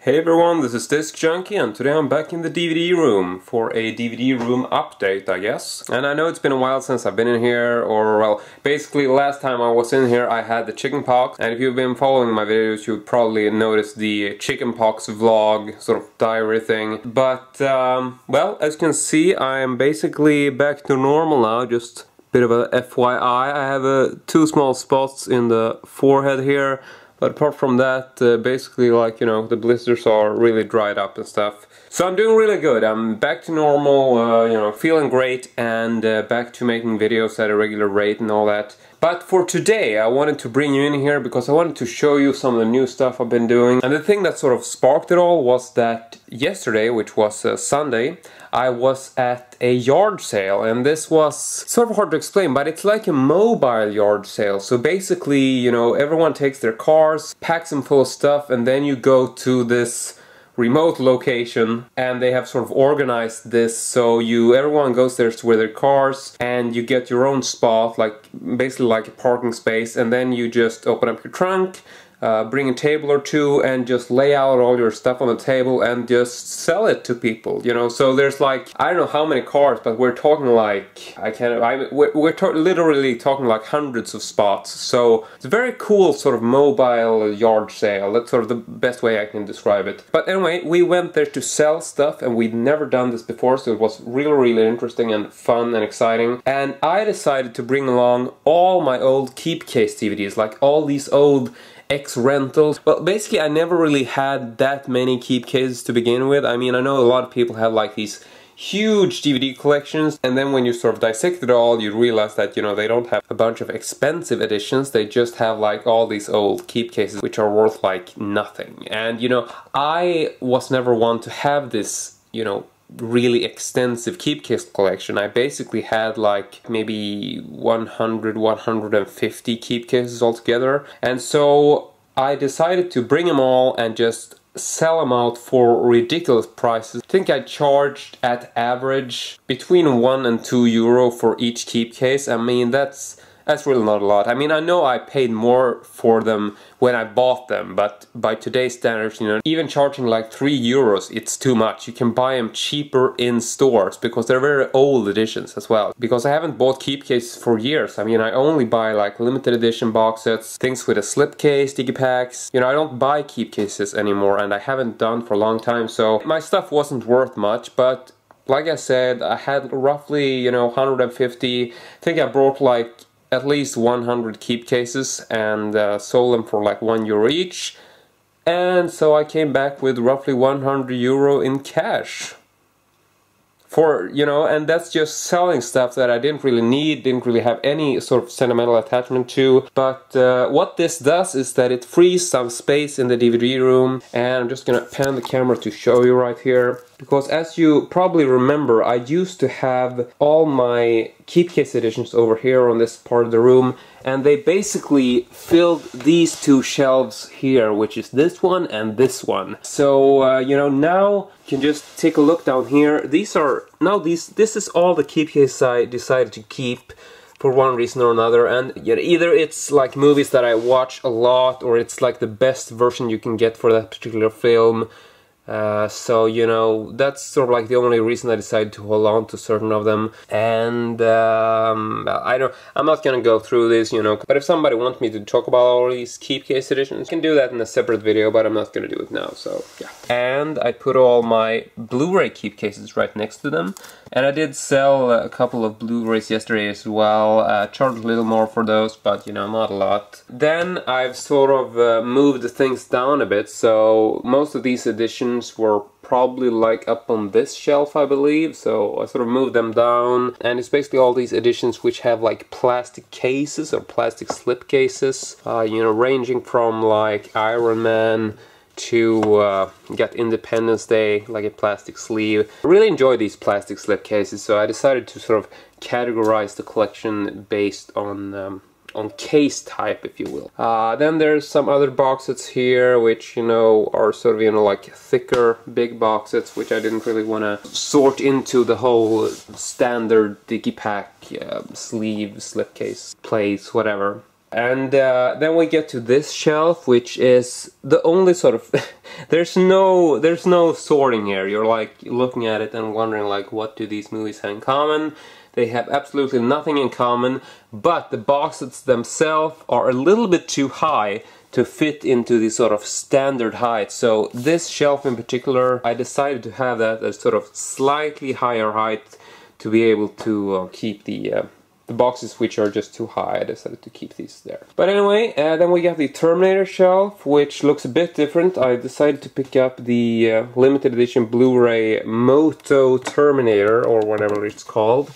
Hey everyone, this is Disc Junkie, and today I'm back in the DVD room for a DVD room update, I guess. And I know it's been a while since I've been in here, or well, basically last time I was in here I had the chickenpox, and if you've been following my videos you've probably noticed the chickenpox vlog, sort of diary thing. But, well, as you can see, I'm basically back to normal now, just a bit of a FYI. I have two small spots in the forehead here. But apart from that, basically, like, you know, the blisters are really dried up and stuff. So I'm doing really good. I'm back to normal, you know, feeling great, and back to making videos at a regular rate and all that. But for today, I wanted to bring you in here because I wanted to show you some of the new stuff I've been doing. And the thing that sort of sparked it all was that yesterday, which was Sunday, I was at a yard sale, and this was sort of hard to explain, but it's like a mobile yard sale. So basically, you know, everyone takes their cars, packs them full of stuff, and then you go to this remote location, and they have sort of organized this so everyone goes there with their cars, and you get your own spot, like basically like a parking space, and then you just open up your trunk, bring a table or two, and just lay out all your stuff on the table and just sell it to people, you know. So there's like, I don't know how many cars, but we're talking like, we're literally talking like hundreds of spots. So it's a very cool sort of mobile yard sale. That's sort of the best way I can describe it. But anyway, we went there to sell stuff, and we'd never done this before, so it was really interesting and fun and exciting. And I decided to bring along all my old keep case DVDs, like all these old rentals. Well, basically I never really had that many keep cases to begin with. I mean, I know a lot of people have like these huge DVD collections, and then when you sort of dissect it all, you realize that, you know, they don't have a bunch of expensive editions, they just have like all these old keep cases which are worth like nothing. And, you know, I was never one to have this, you know, really extensive keep case collection. I basically had like maybe 150 keep cases altogether, and so I decided to bring them all and just sell them out for ridiculous prices. I think I charged at average between 1 and 2 euro for each keep case. I mean, that's really not a lot. I mean, I know I paid more for them when I bought them, but by today's standards, you know, even charging like 3 euros, it's too much. You can buy them cheaper in stores because they're very old editions as well. Because I haven't bought keep cases for years. I mean, I only buy like limited edition box sets, things with a slipcase, digipacks. You know, I don't buy keep cases anymore, and I haven't done for a long time, so my stuff wasn't worth much. But like I said, I had roughly, you know, 150. I think I brought like at least 100 keep cases and sold them for like 1 euro each, and so I came back with roughly 100 euro in cash. For, you know, and that's just selling stuff that I didn't really need, didn't really have any sort of sentimental attachment to. But what this does is that it frees some space in the DVD room, and I'm just gonna pan the camera to show you right here. Because as you probably remember, I used to have all my keep case editions over here on this part of the room, and they basically filled these two shelves here, which is this one and this one. So, you know, now you can just take a look down here. These are, now this is all the keep cases I decided to keep for one reason or another, and you know, either it's like movies that I watch a lot, or it's like the best version you can get for that particular film. So, you know, that's sort of like the only reason I decided to hold on to certain of them. And I'm not gonna go through this, you know, but if somebody wants me to talk about all these keep case editions, I can do that in a separate video, but I'm not gonna do it now, so yeah. And I put all my Blu-ray keep cases right next to them, and I did sell a couple of Blu-rays yesterday as well. Charged a little more for those, but, you know, not a lot. Then I've sort of moved things down a bit, so most of these editions were probably like up on this shelf, I believe, so I sort of moved them down, and it's basically all these editions which have like plastic cases or plastic slip cases, you know, ranging from like Iron Man to get Independence Day, like a plastic sleeve. I really enjoy these plastic slip cases, so I decided to sort of categorize the collection based on case type, if you will. Then there's some other box sets here, which, you know, are sort of, you know, like thicker, big box sets, which I didn't really want to sort into the whole standard digipack sleeve, slipcase, place, whatever. And then we get to this shelf, which is the only sort of there's no sorting here. You're like looking at it and wondering like, what do these movies have in common? They have absolutely nothing in common, but the boxes themselves are a little bit too high to fit into the sort of standard height. So this shelf in particular, I decided to have that as sort of slightly higher height to be able to keep the boxes which are just too high. I decided to keep these there. But anyway, then we got the Terminator shelf, which looks a bit different. I decided to pick up the limited edition Blu-ray Moto Terminator, or whatever it's called.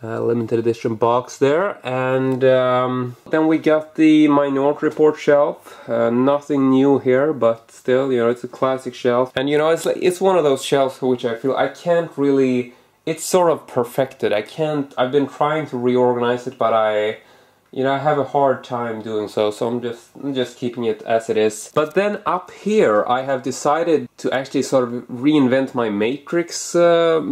Limited edition box there. And then we got the Minority Report shelf. Nothing new here, but still, you know, it's a classic shelf. And you know, it's one of those shelves which I feel I can't really... It's sort of perfected. I've been trying to reorganize it, but I have a hard time doing so. So I'm just keeping it as it is. But then up here, I have decided to actually sort of reinvent my Matrix, setup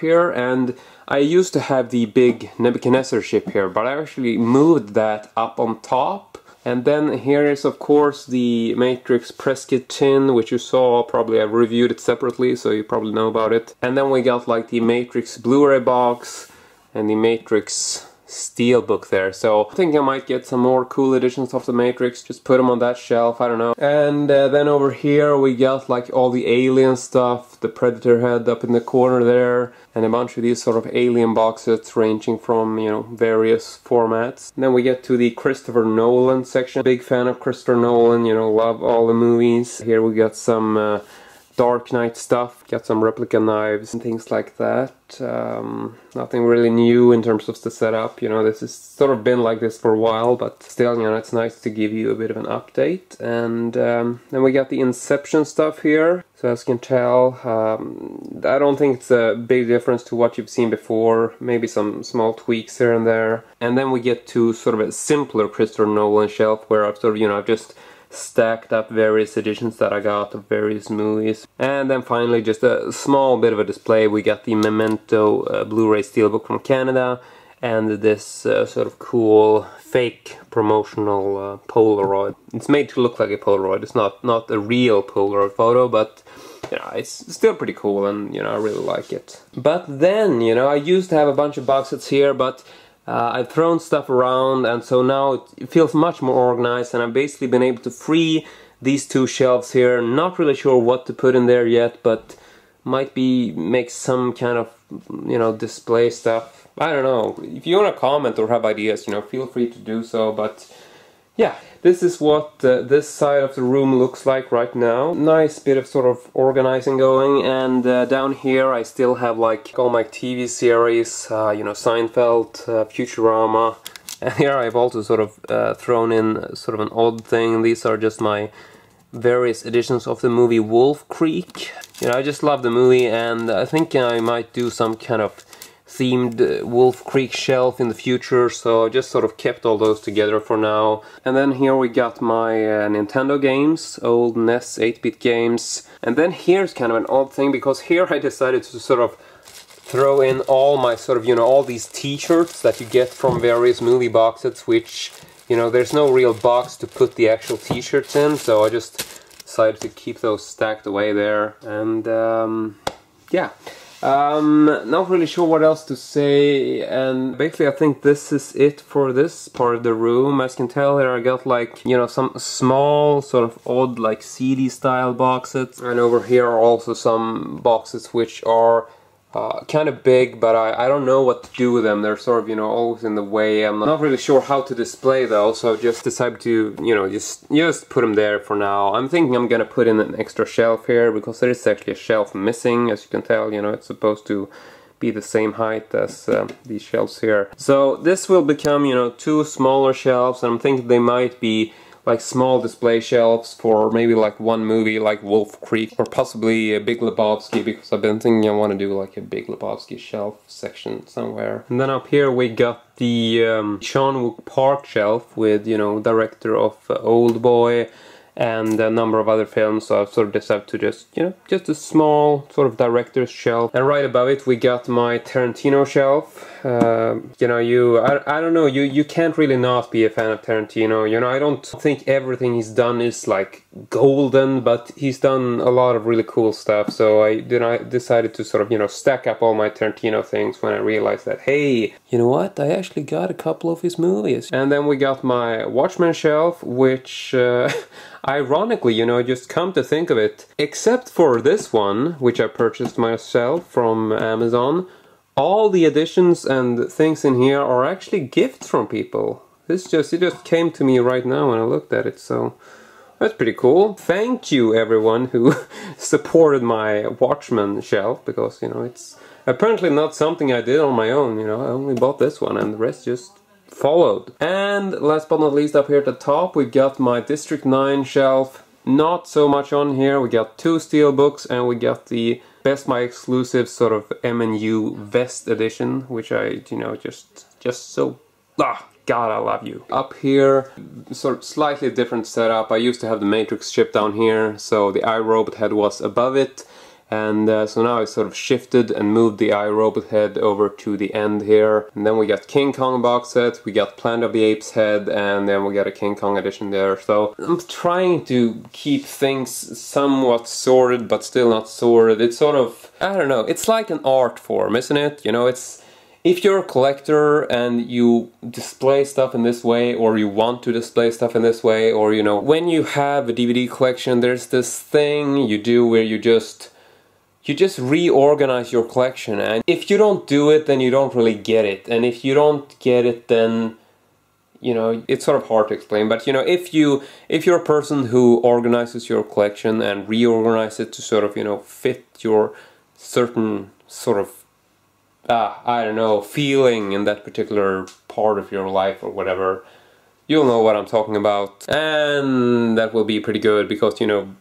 here. And I used to have the big Nebuchadnezzar ship here, but I actually moved that up on top. And then here is, of course, the Matrix press kit tin, which you saw. Probably I've reviewed it separately, so you probably know about it. And then we got like the Matrix Blu-ray box and the Matrix Steelbook there. So I think I might get some more cool editions of the Matrix, just put them on that shelf, I don't know. And then over here we got like all the Alien stuff, the Predator head up in the corner there, and a bunch of these sort of Alien boxes ranging from, you know, various formats. And then we get to the Christopher Nolan section. Big fan of Christopher Nolan, you know, love all the movies. Here we got some Dark Knight stuff, got some replica knives and things like that. Nothing really new in terms of the setup, you know, this has sort of been like this for a while, but still, you know, it's nice to give you a bit of an update. And then we got the Inception stuff here. So as you can tell, I don't think it's a big difference to what you've seen before, maybe some small tweaks here and there. And then we get to sort of a simpler Christopher Nolan shelf where I've sort of, you know, I've just stacked up various editions that I got of various movies. And then finally, just a small bit of a display. We got the Memento Blu-ray Steelbook from Canada, and this sort of cool fake promotional Polaroid. It's made to look like a Polaroid. It's not a real Polaroid photo, but you know, it's still pretty cool, and you know, I really like it. But then, you know, I used to have a bunch of box sets here, but I've thrown stuff around, and so now it feels much more organized, and I've basically been able to free these two shelves here. Not really sure what to put in there yet, but might be make some kind of, you know, display stuff. I don't know. If you want to comment or have ideas, you know, feel free to do so. But yeah, this is what this side of the room looks like right now. Nice bit of sort of organizing going, and down here I still have like all my TV series, you know, Seinfeld, Futurama, and here I've also sort of thrown in sort of an odd thing. These are just my various editions of the movie Wolf Creek. You know, I just love the movie, and I think I might do some kind of themed Wolf Creek shelf in the future, so I just sort of kept all those together for now. And then here we got my Nintendo games, old NES 8-bit games. And then here's kind of an odd thing, because here I decided to sort of throw in all my sort of, you know, all these t-shirts that you get from various movie box sets, which, you know, there's no real box to put the actual t-shirts in, so I just decided to keep those stacked away there. And yeah. Not really sure what else to say, and basically I think this is it for this part of the room. As you can tell here, I got like, you know, some small sort of odd like CD style boxes, and over here are also some boxes which are kind of big, but I don't know what to do with them. They're sort of, you know, always in the way. I'm not really sure how to display those, so I just decided to, you know, just put them there for now. I'm thinking I'm gonna put in an extra shelf here, because there is actually a shelf missing. As you can tell, you know, it's supposed to be the same height as these shelves here. So this will become, you know, two smaller shelves, and I'm thinking they might be like small display shelves for maybe like one movie like Wolf Creek, or possibly a Big Lebowski, because I've been thinking I want to do like a Big Lebowski shelf section somewhere. And then up here we got the Sean Wook Park shelf with, you know, director of Old Boy and a number of other films, so I've sort of decided to just, you know, just a small sort of director's shelf. And right above it we got my Tarantino shelf. You know, I don't know, you can't really not be a fan of Tarantino. You know, I don't think everything he's done is like golden, but he's done a lot of really cool stuff. So I decided to sort of, you know, stack up all my Tarantino things when I realized that, hey, you know what, I actually got a couple of his movies. And then we got my Watchmen shelf, which ironically, you know, just come to think of it, except for this one, which I purchased myself from Amazon, all the editions and things in here are actually gifts from people. It just came to me right now when I looked at it, so that's pretty cool. Thank you everyone who supported my Watchmen shelf, because, you know, it's apparently not something I did on my own, you know, I only bought this one and the rest just followed. And last but not least, up here at the top we got my District 9 shelf. Not so much on here. We got 2 Steelbooks and we got the Best My exclusive sort of MNU vest edition, which I, you know, just so, God, I love you. Up here, sort of slightly different setup. I used to have the Matrix chip down here, so the iRobot head was above it. And so now I sort of shifted and moved the iRobot head over to the end here. And then we got King Kong box set, we got Planet of the Apes head, and then we got a King Kong edition there. So I'm trying to keep things somewhat sorted, but still not sorted. It's sort of, I don't know, it's like an art form, isn't it? You know, it's, if you're a collector and you display stuff in this way, or you want to display stuff in this way, or, you know, when you have a DVD collection, there's this thing you do where you just reorganize your collection, and if you don't do it, then you don't really get it, and if you don't get it, then, you know, it's sort of hard to explain. But, you know, if you're a person who organizes your collection and reorganizes it to sort of, you know, fit your certain sort of I don't know, feeling in that particular part of your life or whatever, you'll know what I'm talking about, and that will be pretty good, because, you know,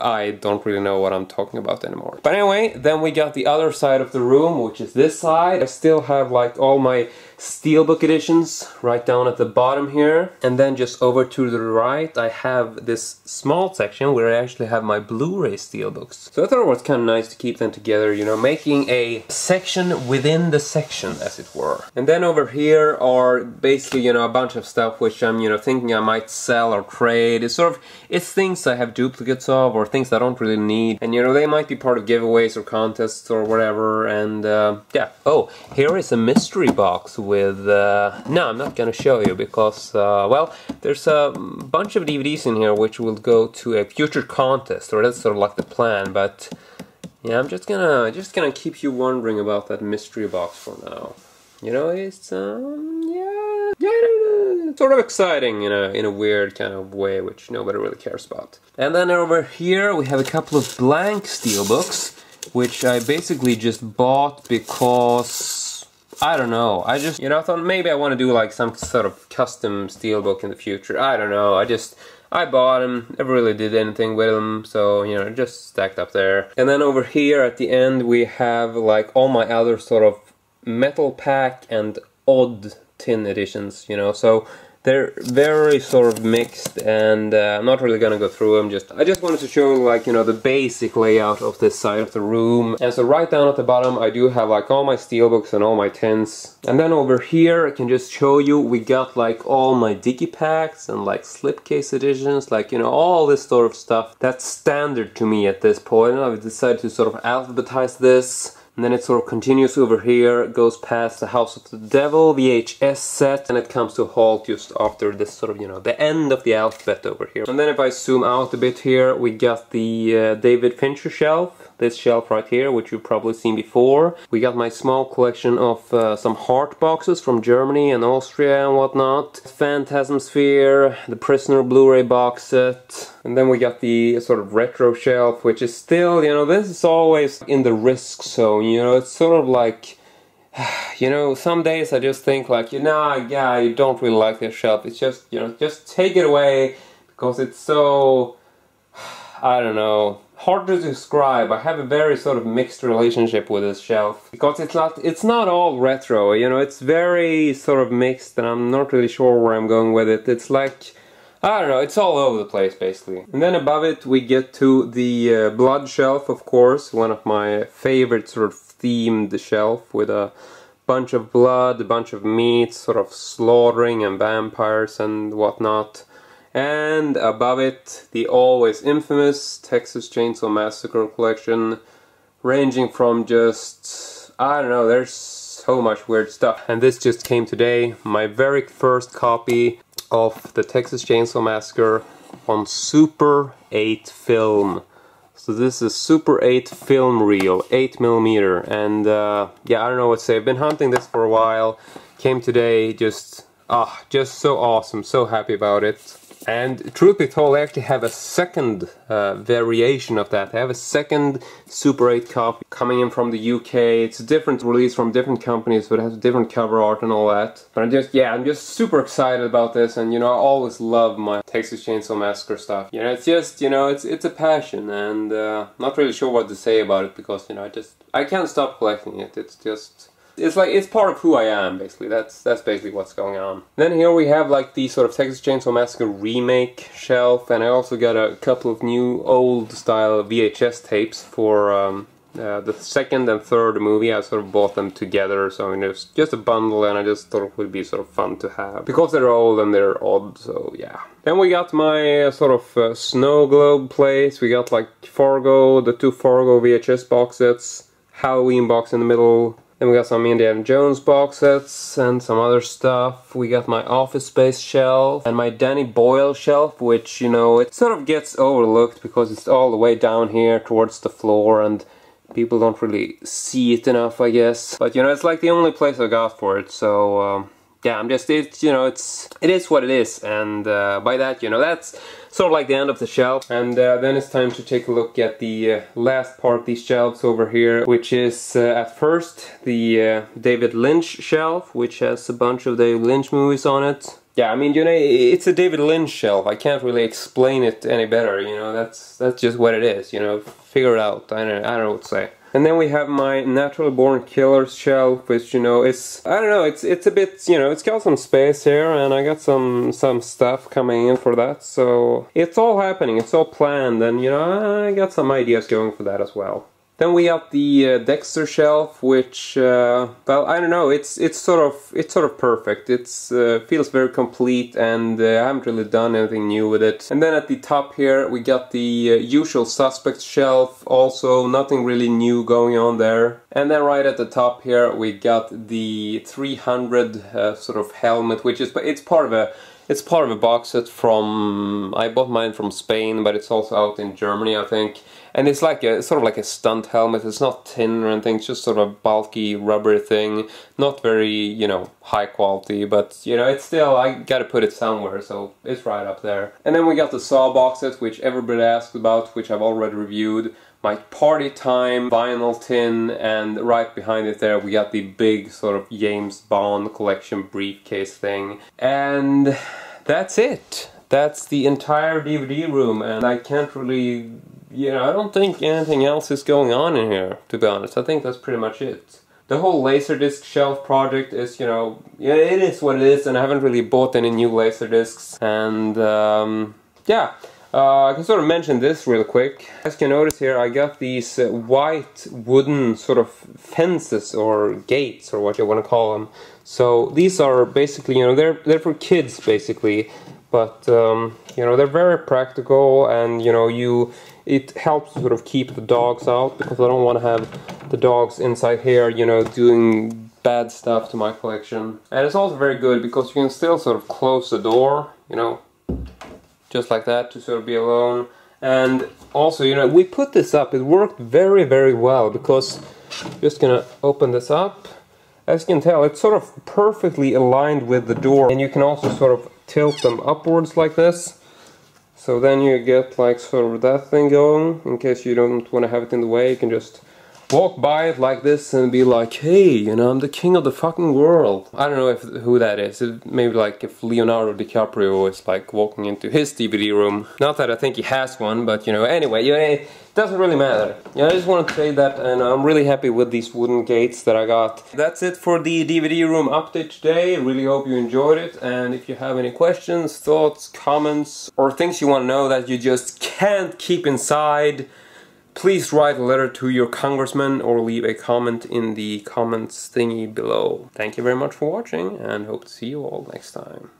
I don't really know what I'm talking about anymore. But anyway, then we got the other side of the room, which is this side. I still have like all my Steelbook editions right down at the bottom here. And then just over to the right, I have this small section where I actually have my Blu-ray Steelbooks. So I thought it was kind of nice to keep them together, you know, making a section within the section, as it were. And then over here are basically, you know, a bunch of stuff which I'm, you know, thinking I might sell or trade. It's sort of, it's things I have duplicates of, or things I don't really need, and, you know, they might be part of giveaways or contests or whatever. And yeah. Oh, here is a mystery box with no, I'm not gonna show you, because well, there's a bunch of DVDs in here which will go to a future contest, or that's sort of like the plan. But yeah, I'm just gonna keep you wondering about that mystery box for now. You know, it's yeah, sort of exciting in a weird kind of way, which nobody really cares about. And then over here we have a couple of blank Steelbooks, which I basically just bought because, I don't know, I just, you know, I thought maybe I want to do like some sort of custom Steelbook in the future. I don't know, I bought them, never really did anything with them, so, you know, just stacked up there. And then over here at the end we have like all my other sort of metal pack and odd tin editions, you know, so they're very sort of mixed, and I'm not really gonna go through them. I just wanted to show, like, you know, the basic layout of this side of the room. And so right down at the bottom I do have like all my Steelbooks and all my tins. And then over here I can just show you, we got like all my digipacks and like slipcase editions, like, you know, all this sort of stuff that's standard to me at this point. And I've decided to sort of alphabetize this. And then it sort of continues over here, goes past the House of the Devil VHS set, and it comes to a halt just after this sort of, you know, the end of the alphabet over here. And then if I zoom out a bit here, we got the David Fincher shelf. This shelf right here, which you've probably seen before. We got my small collection of some heart boxes from Germany and Austria and whatnot. Phantasm Sphere, the Prisoner Blu-ray box set. And then we got the sort of retro shelf, which is still, you know, this is always in the risk zone, you know, it's sort of like, you know, some days I just think like, you know, yeah, I don't really like this shelf. It's just, you know, just take it away, because it's so, I don't know, hard to describe. I have a very sort of mixed relationship with this shelf, because it's not all retro, you know, it's very sort of mixed, and I'm not really sure where I'm going with it. It's like, I don't know, it's all over the place basically. And then above it we get to the blood shelf, of course, one of my favorite sort of themed shelf with a bunch of blood, a bunch of meat, sort of slaughtering and vampires and whatnot. And above it, the always infamous Texas Chainsaw Massacre collection, ranging from just, I don't know, there's so much weird stuff. And this just came today, my very first copy of the Texas Chainsaw Massacre on Super 8 film. So this is Super 8 film reel, 8mm, and yeah, I don't know what to say. I've been hunting this for a while, came today, just so awesome, so happy about it. And truth be told, I actually have a second variation of that. I have a second Super 8 copy coming in from the UK. It's a different release from different companies, so it has different cover art and all that. But I'm just super excited about this, and you know, I always love my Texas Chainsaw Massacre stuff. You know, it's just, you know, it's a passion, and not really sure what to say about it, because, you know, I can't stop collecting it. It's just... it's like, it's part of who I am, basically. That's basically what's going on. Then here we have like the sort of Texas Chainsaw Massacre remake shelf, and I also got a couple of new old style VHS tapes for the second and third movie. I sort of bought them together, so I mean, it's just a bundle, and I just thought it would be sort of fun to have. Because they're old and they're odd, so yeah. Then we got my sort of snow globe place. We got like Fargo, the 2 Fargo VHS box sets, Halloween box in the middle. Then we got some Indiana Jones box sets and some other stuff. We got my Office Space shelf and my Danny Boyle shelf, which, you know, it sort of gets overlooked because it's all the way down here towards the floor and people don't really see it enough, I guess. But, you know, it's like the only place I got for it, so... yeah, you know, it is what it is, and by that, you know, that's sort of like the end of the shelf. And then it's time to take a look at the last part of these shelves over here, which is at first the David Lynch shelf, which has a bunch of David Lynch movies on it. Yeah, I mean, you know, it's a David Lynch shelf. I can't really explain it any better, you know, that's just what it is, you know, figure it out. I don't know what to say. And then we have my Natural Born Killers shelf, which, you know, it's, I don't know, it's a bit, you know, it's got some space here, and I got some stuff coming in for that, so it's all happening, it's all planned, and, you know, I got some ideas going for that as well. Then we got the Dexter shelf, which, well, I don't know, it's sort of perfect. It's feels very complete, and I haven't really done anything new with it. And then at the top here, we got the Usual Suspects shelf, also nothing really new going on there. And then right at the top here, we got the 300 sort of helmet, which is, it's part of a box set from, I bought mine from Spain, but it's also out in Germany, I think. And it's like sort of like a stunt helmet. It's not tin or anything, it's just sort of a bulky rubber thing. Not very, you know, high quality, but, you know, it's still, I gotta put it somewhere, so it's right up there. And then we got the Saw box set, which everybody asked about, which I've already reviewed. My Party Time vinyl tin, and right behind it there we got the big sort of James Bond collection briefcase thing. And that's it. That's the entire DVD room, and I can't really, you know, I don't think anything else is going on in here, to be honest. I think that's pretty much it. The whole Laserdisc shelf project is, you know, yeah, it is what it is, and I haven't really bought any new Laserdiscs, and yeah. I can sort of mention this real quick. As you can notice here, I got these white wooden sort of fences or gates, or what you want to call them. So these are basically, you know, they're for kids basically, but you know, they're very practical, and you know, it helps to sort of keep the dogs out, because I don't want to have the dogs inside here, you know, doing bad stuff to my collection. And it's also very good because you can still sort of close the door, you know, just like that, to sort of be alone. And also, you know, we put this up, it worked very, very well, because I'm just gonna open this up. As you can tell, it's sort of perfectly aligned with the door, and you can also sort of tilt them upwards like this. So then you get like sort of that thing going, in case you don't want to have it in the way. You can just walk by it like this and be like, hey, you know, I'm the king of the fucking world. I don't know who that is. Maybe like if Leonardo DiCaprio is like walking into his DVD room. Not that I think he has one, but you know, anyway, it doesn't really matter. Yeah, I just want to say that, and I'm really happy with these wooden gates that I got. That's it for the DVD room update today. Really hope you enjoyed it, and if you have any questions, thoughts, comments, or things you want to know that you just can't keep inside, please write a letter to your congressman or leave a comment in the comments thingy below. Thank you very much for watching, and hope to see you all next time.